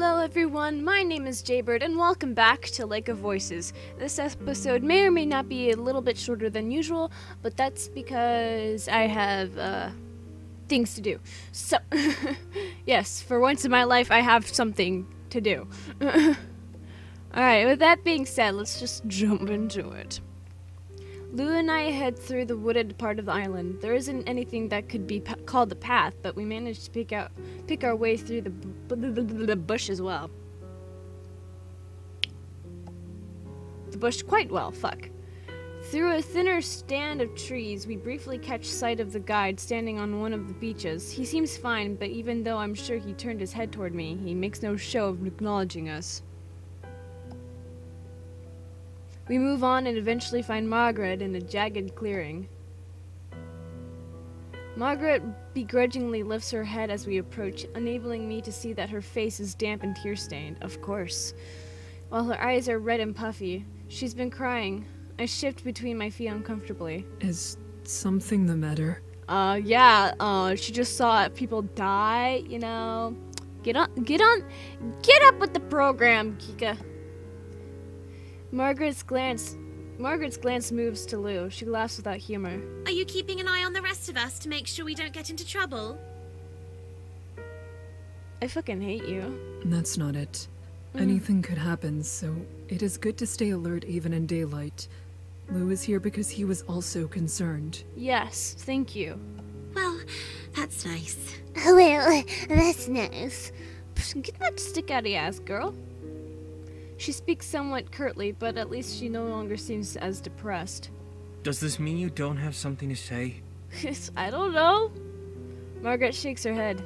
Hello everyone, my name is Jaybird and welcome back to Lake of Voices. This episode may or may not be a little bit shorter than usual, but that's because I have things to do. So, yes, for once in my life I have something to do. Alright, with that being said, let's just jump into it. Lou and I head through the wooded part of the island. There isn't anything that could be called the path, but we managed to pick our way through the bush as well. The bush quite well, fuck. Through a thinner stand of trees, we briefly catch sight of the guide standing on one of the beaches. He seems fine, but even though I'm sure he turned his head toward me, he makes no show of acknowledging us. We move on and eventually find Margaret in a jagged clearing. Margaret begrudgingly lifts her head as we approach, enabling me to see that her face is damp and tear-stained, of course, while her eyes are red and puffy. She's been crying. I shift between my feet uncomfortably. Is something the matter? She just saw people die, you know. Get up with the program, Kika. Margaret's glance moves to Lou. She laughs without humor. Are you keeping an eye on the rest of us to make sure we don't get into trouble? I fucking hate you. That's not it. Anything could happen, so it is good to stay alert even in daylight. Lou is here because he was also concerned. Yes, thank you. Well, that's nice. Well, that's nice. Get that stick out of your ass, girl. She speaks somewhat curtly, but at least she no longer seems as depressed. Does this mean you don't have something to say? I don't know. Margaret shakes her head.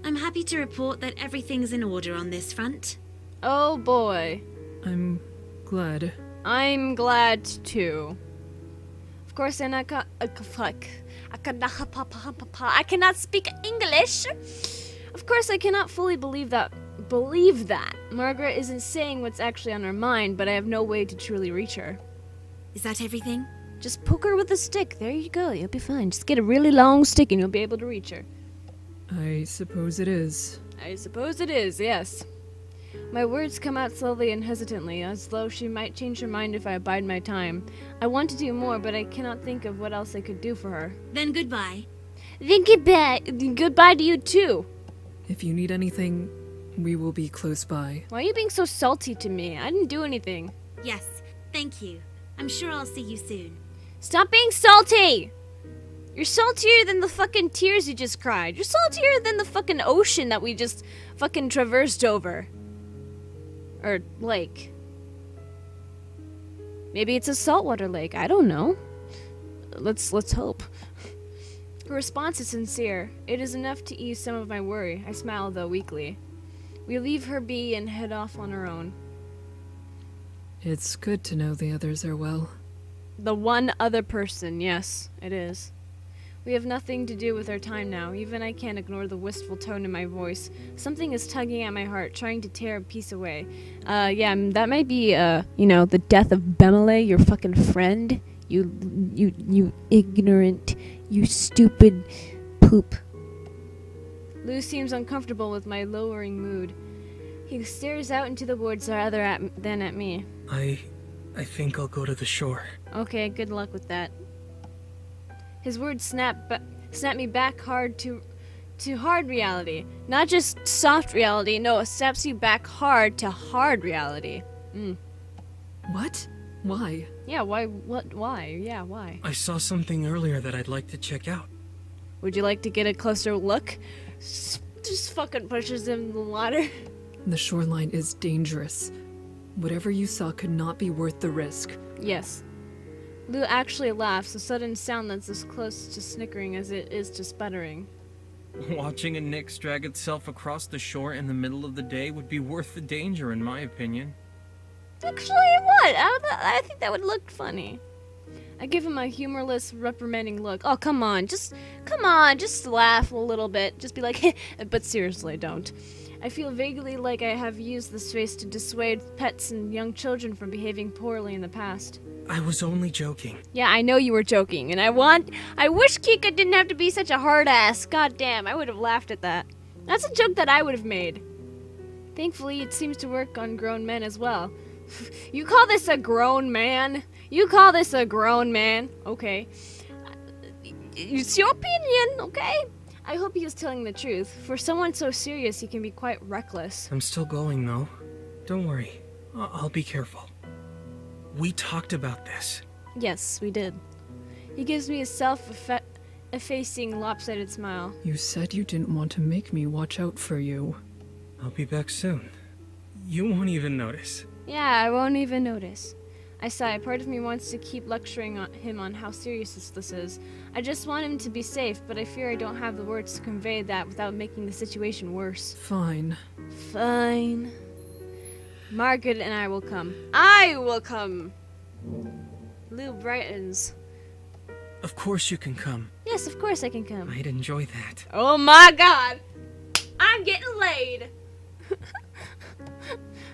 I'm happy to report that everything's in order on this front. Oh boy. I'm glad. I'm glad too. Of course, I cannot speak English. Of course, I cannot fully believe that Margaret isn't saying what's actually on her mind, but I have no way to truly reach her. Is that everything? Just poke her with a stick. There you go. You'll be fine. Just get a really long stick and you'll be able to reach her. I suppose it is. I suppose it is, yes. My words come out slowly and hesitantly, as though she might change her mind if I abide my time. I want to do more, but I cannot think of what else I could do for her. Then goodbye. Then goodbye. Goodbye to you too. If you need anything, we will be close by. Why are you being so salty to me? I didn't do anything. Yes, thank you. I'm sure I'll see you soon. Stop being salty! You're saltier than the fucking tears you just cried. You're saltier than the fucking ocean that we just fucking traversed over. Or lake. Maybe it's a saltwater lake. I don't know. Let's hope. Her response is sincere. It is enough to ease some of my worry. I smile, though, weakly. We leave her be and head off on our own. It's good to know the others are well. The one other person, yes, it is. We have nothing to do with our time now. Even I can't ignore the wistful tone in my voice. Something is tugging at my heart, trying to tear a piece away. That might be, the death of Bemele, your fucking friend. You ignorant, you stupid poop. Lou seems uncomfortable with my lowering mood. He stares out into the woods rather than at me. I think I'll go to the shore. Okay, good luck with that. His words snap me back hard to hard reality. Not just soft reality, no, it snaps you back hard to hard reality. What? Why? Yeah, why? What? Why? Yeah, why? I saw something earlier that I'd like to check out. Would you like to get a closer look? Just fucking pushes him in the water. The shoreline is dangerous. Whatever you saw could not be worth the risk. Yes. Lou actually laughs, a sudden sound that's as close to snickering as it is to sputtering. Watching a Nyx drag itself across the shore in the middle of the day would be worth the danger, in my opinion. Actually, it would. I think that would look funny. I give him a humorless, reprimanding look. Oh, come on, just laugh a little bit. Just be like, but seriously, don't. I feel vaguely like I have used this face to dissuade pets and young children from behaving poorly in the past. I was only joking. Yeah, I know you were joking, and I wish Kika didn't have to be such a hard ass. God damn, I would have laughed at that. That's a joke that I would have made. Thankfully, it seems to work on grown men as well. You call this a grown man? You call this a grown man? Okay. It's your opinion, okay? I hope he is telling the truth. For someone so serious, he can be quite reckless. I'm still going, though. Don't worry. I'll be careful. We talked about this. Yes, we did. He gives me a self-effacing, lopsided smile. You said you didn't want to make me watch out for you. I'll be back soon. You won't even notice. Yeah, I won't even notice. I sigh. Part of me wants to keep lecturing him on how serious this is. I just want him to be safe, but I fear I don't have the words to convey that without making the situation worse. Fine. Fine. Margaret and I will come. I will come! Lou brightens. Of course you can come. Yes, of course I can come. I'd enjoy that. Oh my god! I'm getting laid!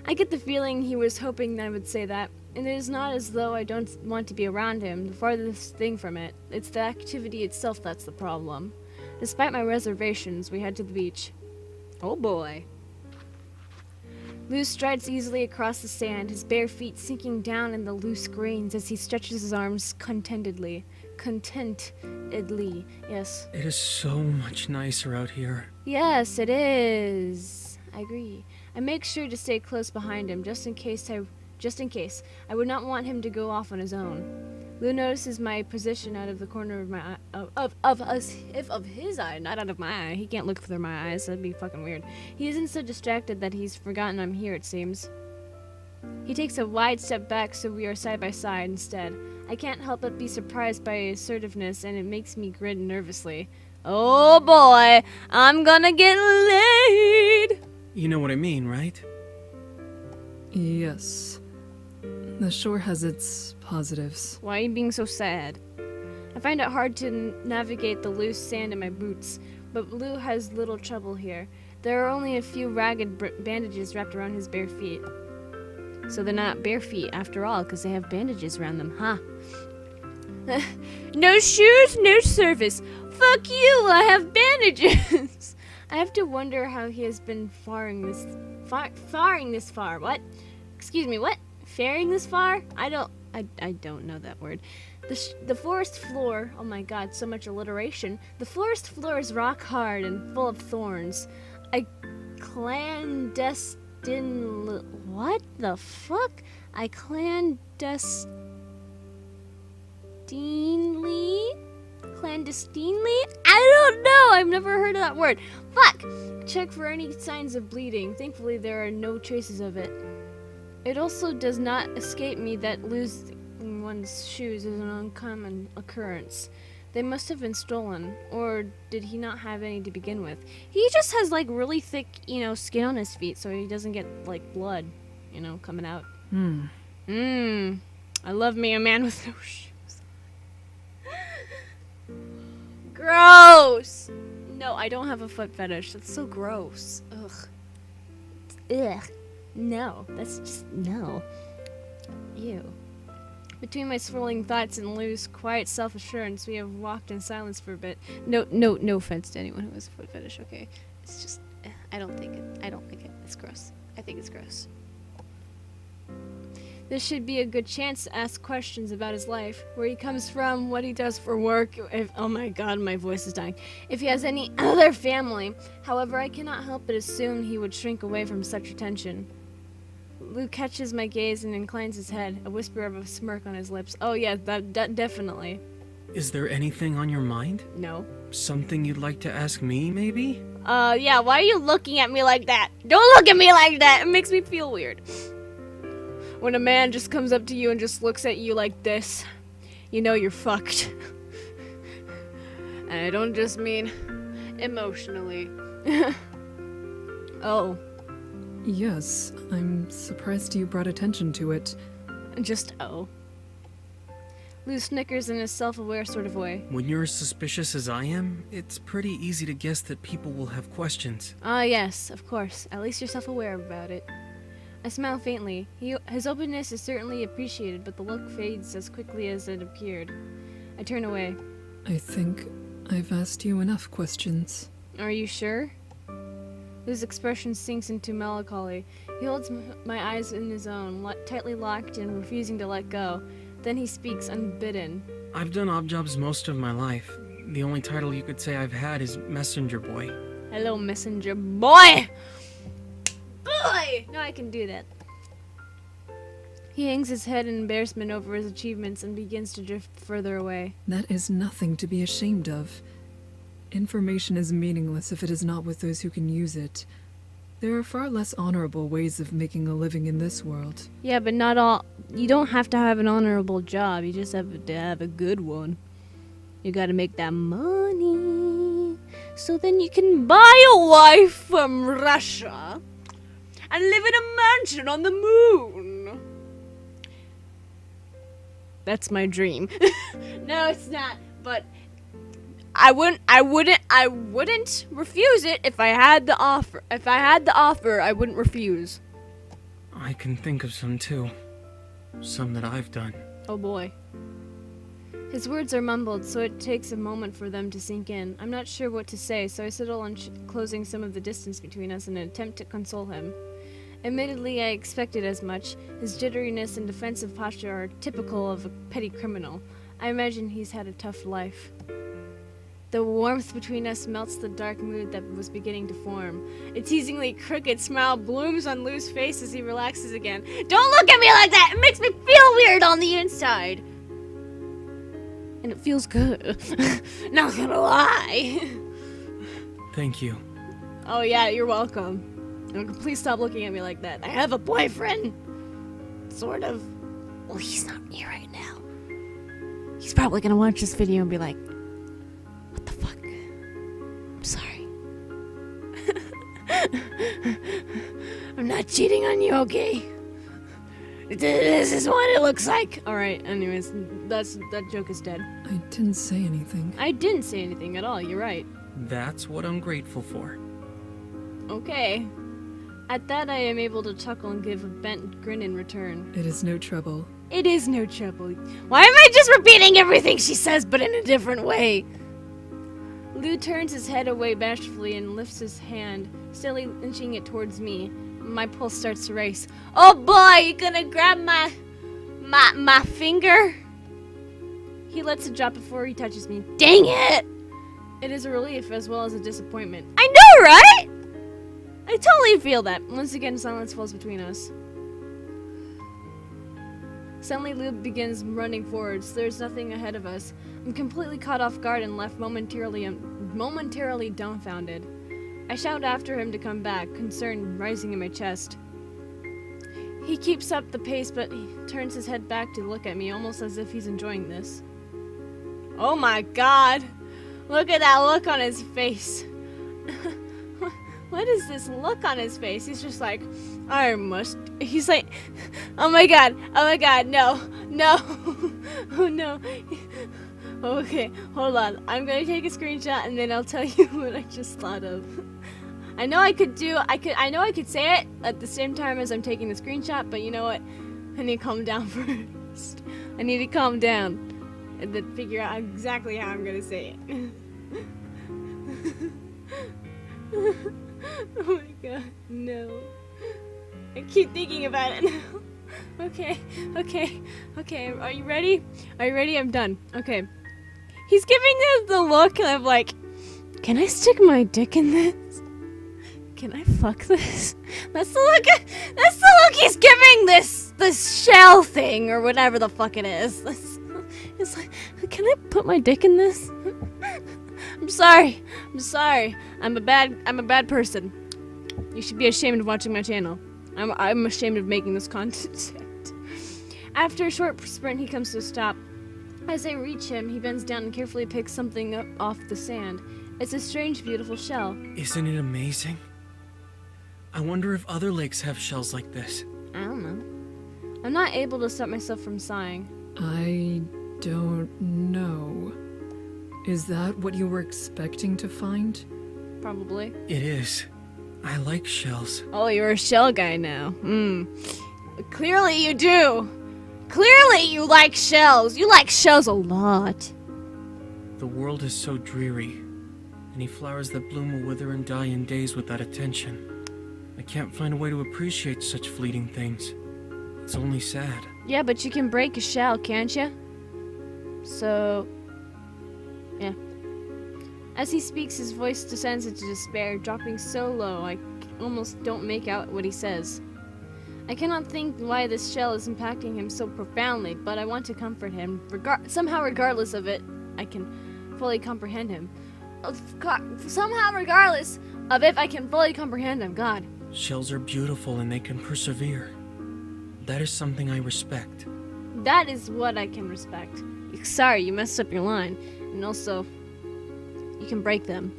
I get the feeling he was hoping I would say that, and it is not as though I don't want to be around him, the farthest thing from it. It's the activity itself that's the problem. Despite my reservations, we head to the beach. Oh boy. Lou strides easily across the sand, his bare feet sinking down in the loose grains as he stretches his arms contentedly. Contentedly, yes. It is so much nicer out here. Yes, it is. I agree. I make sure to stay close behind him, just in case. I would not want him to go off on his own. Lou notices my position out of the corner of my eye, of his eye, not out of my eye. He can't look through my eyes. That'd be fucking weird. He isn't so distracted that he's forgotten I'm here, it seems. He takes a wide step back, so we are side by side instead. I can't help but be surprised by his assertiveness, and it makes me grin nervously. Oh boy, I'm gonna get laid! You know what I mean, right? Yes. The shore has its positives. Why are you being so sad? I find it hard to navigate the loose sand in my boots, but Lou has little trouble here. There are only a few ragged bandages wrapped around his bare feet. So they're not bare feet after all, because they have bandages around them, huh? No shoes, no service. Fuck you, I have bandages. I have to wonder how he has been faring this far. What? Excuse me, what? Faring this far? I don't know that word. The forest floor, oh my god, so much alliteration. The forest floor is rock hard and full of thorns. I what the fuck? I clandestinely? I don't know. I've never heard of that word. Fuck! Check for any signs of bleeding. Thankfully, there are no traces of it. It also does not escape me that losing one's shoes is an uncommon occurrence. They must have been stolen, or did he not have any to begin with? He just has like really thick, skin on his feet, so he doesn't get like blood, coming out. I love me a man with no shoes. Gross! No, I don't have a foot fetish. That's so gross. Ugh. Ugh. No, that's just no. Ew. Between my swirling thoughts and Lou's quiet self-assurance, we have walked in silence for a bit. No offense to anyone who has a foot fetish, okay? It's just, I don't think it. It's gross. I think it's gross. This should be a good chance to ask questions about his life, where he comes from, what he does for work, oh my god, my voice is dying, if he has any other family. However, I cannot help but assume he would shrink away from such attention. Lou catches my gaze and inclines his head, a whisper of a smirk on his lips. Oh yeah, that definitely. Is there anything on your mind? No. Something you'd like to ask me, maybe? Yeah, why are you looking at me like that? Don't look at me like that! It makes me feel weird. When a man just comes up to you and just looks at you like this, you know you're fucked. And I don't just mean emotionally. Oh. Yes, I'm surprised you brought attention to it. Just oh. Lou snickers in a self-aware sort of way. When you're as suspicious as I am, it's pretty easy to guess that people will have questions. Ah, yes, of course. At least you're self-aware about it. I smile faintly. His openness is certainly appreciated, but the look fades as quickly as it appeared. I turn away. I think I've asked you enough questions. Are you sure? Lu's expression sinks into melancholy. He holds my eyes in his own, tightly locked and refusing to let go. Then he speaks unbidden. I've done odd jobs most of my life. The only title you could say I've had is messenger boy. Hello, messenger boy! Boy! No, I can do that. He hangs his head in embarrassment over his achievements and begins to drift further away. That is nothing to be ashamed of. Information is meaningless if it is not with those who can use it. There are far less honorable ways of making a living in this world. Yeah, but not all. You don't have to have an honorable job. You just have to have a good one. You gotta make that money. So then you can buy a wife from Russia and live in a mansion on the moon. That's my dream. No, it's not. But I wouldn't refuse it if I had the offer. If I had the offer, I wouldn't refuse. I can think of some too. Some that I've done. Oh boy. His words are mumbled, so it takes a moment for them to sink in. I'm not sure what to say, so I settle on closing some of the distance between us in an attempt to console him. Admittedly, I expected as much. His jitteriness and defensive posture are typical of a petty criminal. I imagine he's had a tough life. The warmth between us melts the dark mood that was beginning to form. A teasingly crooked smile blooms on Lu's face as he relaxes again. Don't look at me like that! It makes me feel weird on the inside! And it feels good. Not gonna lie. Thank you. Oh yeah, you're welcome. And please stop looking at me like that. I have a boyfriend. Sort of. Well, he's not here right now. He's probably gonna watch this video and be like, what the fuck? I'm sorry. I'm not cheating on you, okay? This is what it looks like. Alright, anyways, that joke is dead. I didn't say anything. I didn't say anything at all, you're right. That's what I'm grateful for. Okay. At that, I am able to chuckle and give a bent grin in return. It is no trouble. It is no trouble. Why am I just repeating everything she says, but in a different way? Lu turns his head away bashfully and lifts his hand, steadily inching it towards me. My pulse starts to race. Oh boy, you gonna grab my finger? He lets it drop before he touches me. Dang it! It is a relief as well as a disappointment. I know, right? I totally feel that. Once again, silence falls between us. Suddenly, Lu begins running forwards. There's nothing ahead of us. I'm completely caught off guard and left momentarily dumbfounded. I shout after him to come back, concern rising in my chest. He keeps up the pace, but he turns his head back to look at me, almost as if he's enjoying this. Oh my god! Look at that look on his face. What is this look on his face? He's just like, he's like, oh my god, no, oh no. Okay, hold on, I'm gonna take a screenshot and then I'll tell you what I just thought of. I know I could say it at the same time as I'm taking the screenshot, but you know what? I need to calm down first. I need to calm down and then figure out exactly how I'm gonna say it. Oh my god, no. I keep thinking about it now. Okay. Are you ready? I'm done. Okay. He's giving us the look of like, can I stick my dick in this? Can I fuck this? That's the look he's giving this shell thing or whatever the fuck it is. It's like, can I put my dick in this? I'm sorry. I'm a bad person. You should be ashamed of watching my channel. I'm ashamed of making this content. After a short sprint, he comes to a stop. As I reach him, he bends down and carefully picks something up off the sand. It's a strange, beautiful shell. Isn't it amazing? I wonder if other lakes have shells like this. I don't know. I'm not able to stop myself from sighing. I don't know. Is that what you were expecting to find? Probably. It is. I like shells. Oh, you're a shell guy now. Clearly you do. Clearly you like shells. You like shells a lot. The world is so dreary, Any flowers that bloom will wither and die in days without attention. I can't find a way to appreciate such fleeting things. It's only sad. Yeah, but you can break a shell, can't you? So, yeah. As he speaks, his voice descends into despair, dropping so low I almost don't make out what he says. I cannot think why this shell is impacting him so profoundly, but I want to comfort him. Somehow, regardless of it, I can fully comprehend him. Somehow, regardless of if I can fully comprehend him, God. Shells are beautiful and they can persevere. That is something I respect. That is what I can respect. Sorry, you messed up your line. And also, you can break them.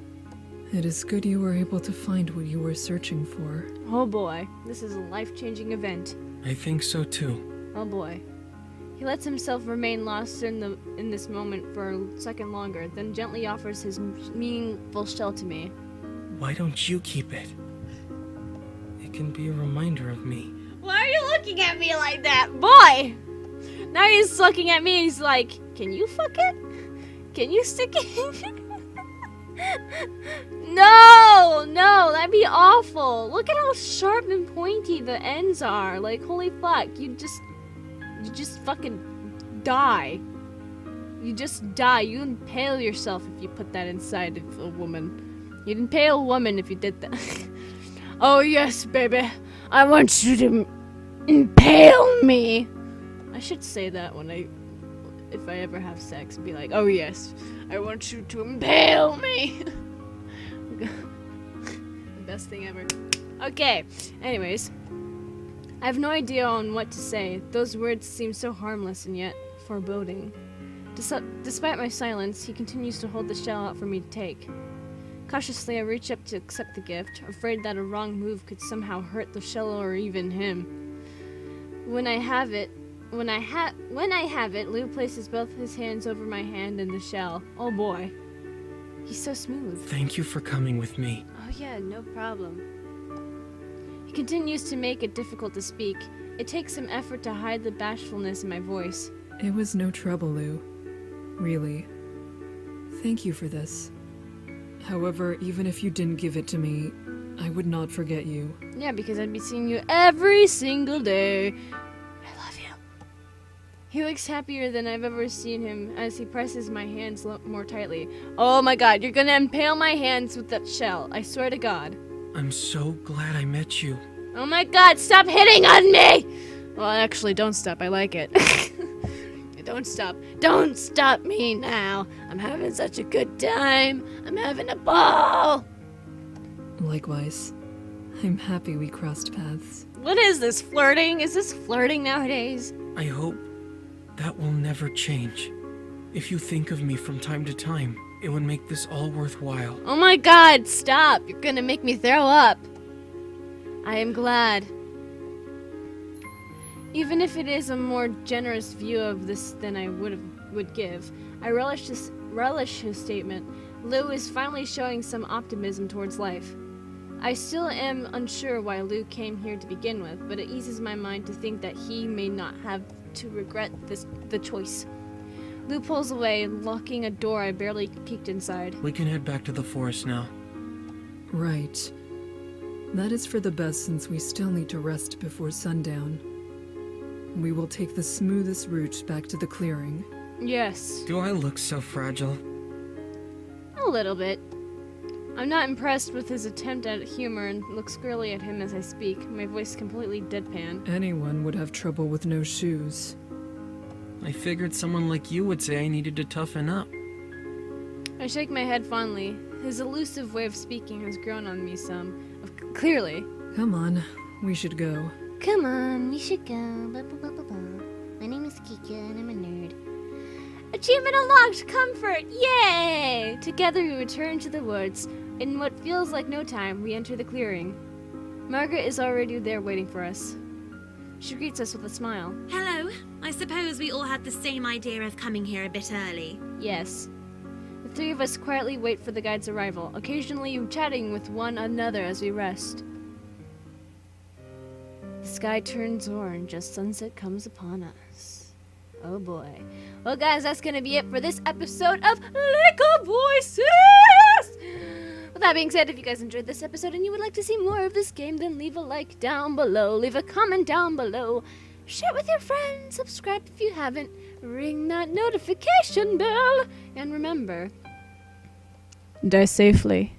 It is good you were able to find what you were searching for. Oh boy, this is a life-changing event. I think so too. Oh boy. He lets himself remain lost in this moment for a second longer, then gently offers his meaningful shell to me. Why don't you keep it? It can be a reminder of me. Why are you looking at me like that, boy? Now he's looking at me, he's like, can you fuck it? Can you stick it? No, that'd be awful. Look at how sharp and pointy the ends are. Like, holy fuck, you just fucking die. You just die. You impale yourself if you put that inside of a woman. You'd impale a woman if you did that. Oh yes, baby. I want you to impale me. I should say that if I ever have sex, and be like, oh yes, I want you to impale me. The best thing ever. Okay, anyways. I have no idea on what to say. Those words seem so harmless and yet foreboding. Despite my silence, he continues to hold the shell out for me to take. Cautiously, I reach up to accept the gift, afraid that a wrong move could somehow hurt the shell or even him. When I have it, Lou places both his hands over my hand and the shell. Oh boy. He's so smooth. Thank you for coming with me. Oh yeah, no problem. He continues to make it difficult to speak. It takes some effort to hide the bashfulness in my voice. It was no trouble, Lou. Really. Thank you for this. However, even if you didn't give it to me, I would not forget you. Yeah, because I'd be seeing you every single day. I love you. He looks happier than I've ever seen him as he presses my hands more tightly. Oh my god, you're gonna impale my hands with that shell. I swear to God. I'm so glad I met you. Oh my god, stop hitting on me! Well, actually, don't stop. I like it. Don't stop. Don't stop me now. I'm having such a good time. I'm having a ball. Likewise. I'm happy we crossed paths. What is this, flirting? Is this flirting nowadays? I hope that will never change. If you think of me from time to time, it would make this all worthwhile. Oh my god, stop. You're gonna make me throw up. I am glad. Even if it is a more generous view of this than I would give, I relish his statement. Lou is finally showing some optimism towards life. I still am unsure why Lou came here to begin with, but it eases my mind to think that he may not have to regret the choice. Lou pulls away, locking a door I barely peeked inside. We can head back to the forest now. Right. That is for the best since we still need to rest before sundown. We will take the smoothest route back to the clearing. Yes. Do I look so fragile? A little bit. I'm not impressed with his attempt at humor and look squarely at him as I speak, my voice completely deadpan. Anyone would have trouble with no shoes. I figured someone like you would say I needed to toughen up. I shake my head fondly. His elusive way of speaking has grown on me some. Clearly. Come on, we should go. Come on, we should go. My name is Kika and I'm a nerd. Achievement unlocked! Comfort! Yay! Together we return to the woods. In what feels like no time, we enter the clearing. Margaret is already there waiting for us. She greets us with a smile. Hello. I suppose we all had the same idea of coming here a bit early. Yes. The three of us quietly wait for the guide's arrival, occasionally chatting with one another as we rest. The sky turns orange as sunset comes upon us. Oh boy. Well guys, that's gonna be it for this episode of Lego Voices! With that being said, if you guys enjoyed this episode and you would like to see more of this game, then leave a like down below, leave a comment down below, share it with your friends, subscribe if you haven't, ring that notification bell, and remember, die safely.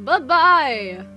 Bye-bye!